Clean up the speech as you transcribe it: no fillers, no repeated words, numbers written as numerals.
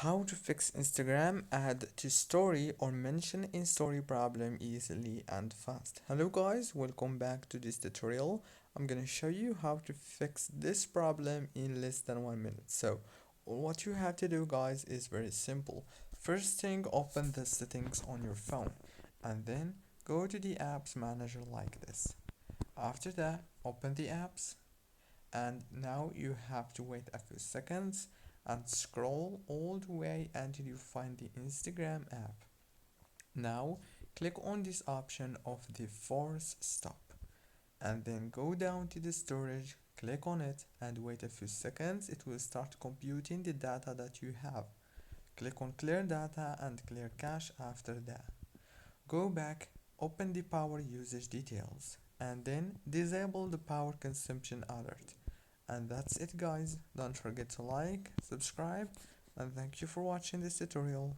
How to fix Instagram add to story or mention in story problem easily and fast. Hello guys, welcome back to this tutorial. I'm gonna show you how to fix this problem in less than 1 minute. So what you have to do guys is very simple. First thing, open the settings on your phone and then go to the apps manager like this. After that, open the apps and now you have to wait a few seconds and scroll all the way until you find the Instagram app. Now click on this option of the force stop and then go down to the storage, click on it and wait a few seconds. It will start computing the data that you have. Click on clear data and clear cache. After that, go back, open the power usage details and then disable the power consumption alert. And that's it guys. Don't forget to like, subscribe, and thank you for watching this tutorial.